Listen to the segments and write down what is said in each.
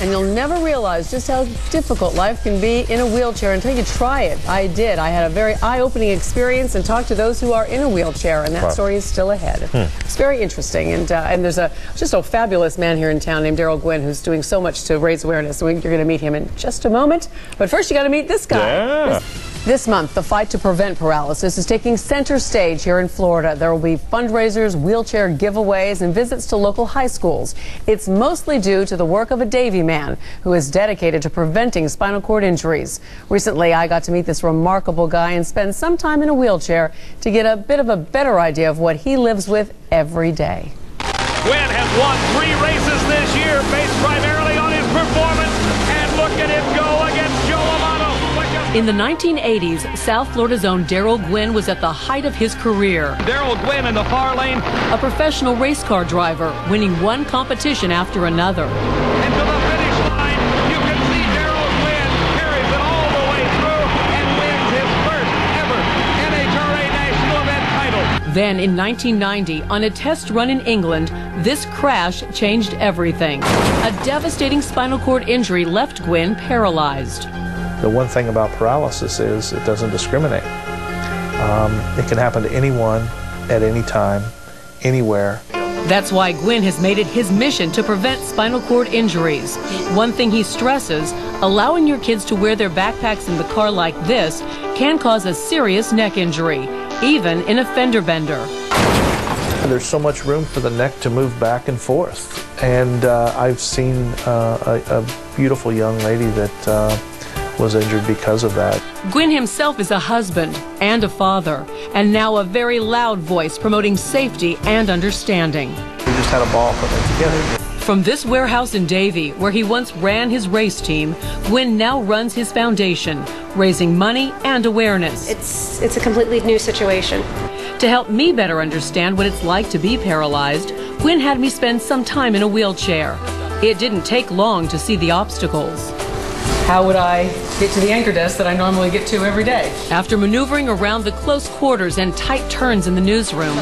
And you'll never realize just how difficult life can be in a wheelchair until you try it. I did. I had a very eye-opening experience and talked to those who are in a wheelchair, and that story is still ahead. It's very interesting. And there's just a fabulous man here in town named Darrell Gwynn who's doing so much to raise awareness. So you're going to meet him in just a moment. But first, you got to meet this guy. Yeah. This month, the fight to prevent paralysis is taking center stage here in Florida. There will be fundraisers, wheelchair giveaways, and visits to local high schools. It's mostly due to the work of a Davy man who is dedicated to preventing spinal cord injuries. Recently, I got to meet this remarkable guy and spend some time in a wheelchair to get a bit of a better idea of what he lives with every day. Gwynn has won 3 races this year based primarily on his performance, and look at him go against Joe Amato. In the 1980s, South Florida's own Darrell Gwynn was at the height of his career. Darrell Gwynn in the far lane. A professional race car driver, winning one competition after another. And to the finish line, you can see Darrell Gwynn carries it all the way through and wins his first ever NHRA National Event title. Then in 1990, on a test run in England, this crash changed everything. A devastating spinal cord injury left Gwynn paralyzed. The one thing about paralysis is it doesn't discriminate. It can happen to anyone, at any time, anywhere. That's why Gwynn has made it his mission to prevent spinal cord injuries. One thing he stresses, allowing your kids to wear their backpacks in the car like this can cause a serious neck injury, even in a fender bender. There's so much room for the neck to move back and forth. And I've seen a beautiful young lady that was injured because of that. Gwynn himself is a husband and a father, and now a very loud voice promoting safety and understanding. We just had a ball putting it together. From this warehouse in Davie, where he once ran his race team, Gwynn now runs his foundation, raising money and awareness. It's a completely new situation. To help me better understand what it's like to be paralyzed, Gwynn had me spend some time in a wheelchair. It didn't take long to see the obstacles. How would I get to the anchor desk that I normally get to every day? After maneuvering around the close quarters and tight turns in the newsroom,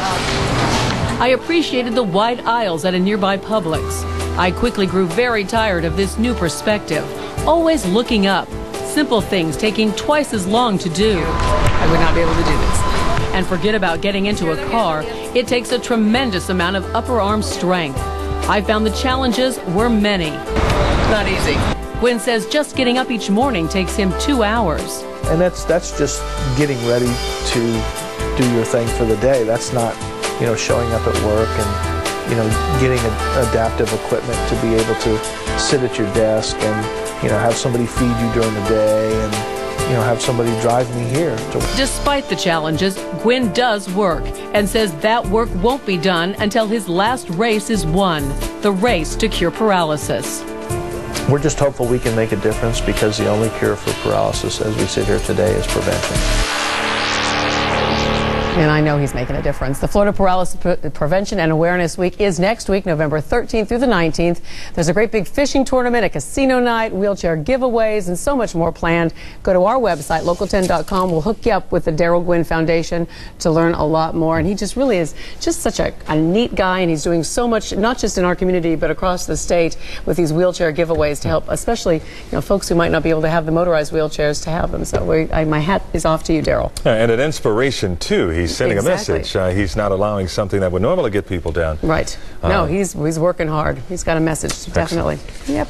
I appreciated the wide aisles at a nearby Publix. I quickly grew very tired of this new perspective, always looking up, simple things taking twice as long to do. I would not be able to do this. And forget about getting into a car, it takes a tremendous amount of upper arm strength. I found the challenges were many. Not easy. Gwynn says just getting up each morning takes him 2 hours. And that's just getting ready to do your thing for the day. That's not, showing up at work and, getting adaptive equipment to be able to sit at your desk and, have somebody feed you during the day and, have somebody drive me here. Despite the challenges, Gwynn does work and says that work won't be done until his last race is won, the race to cure paralysis. We're just hopeful we can make a difference because the only cure for paralysis as we sit here today is prevention. And I know he's making a difference. The Florida Paralysis Prevention and Awareness Week is next week, November 13th through the 19th. There's a great big fishing tournament, a casino night, wheelchair giveaways, and so much more planned. Go to our website, local10.com. We'll hook you up with the Darrell Gwynn Foundation to learn a lot more. And he just really is just such a neat guy, and he's doing so much, not just in our community, but across the state with these wheelchair giveaways to help, especially folks who might not be able to have the motorized wheelchairs to have them. So my hat is off to you, Darrell. And an inspiration, too. He's sending a message. He's not allowing something that would normally get people down. Right. No, he's working hard. He's got a message, definitely. Excellent. Yep.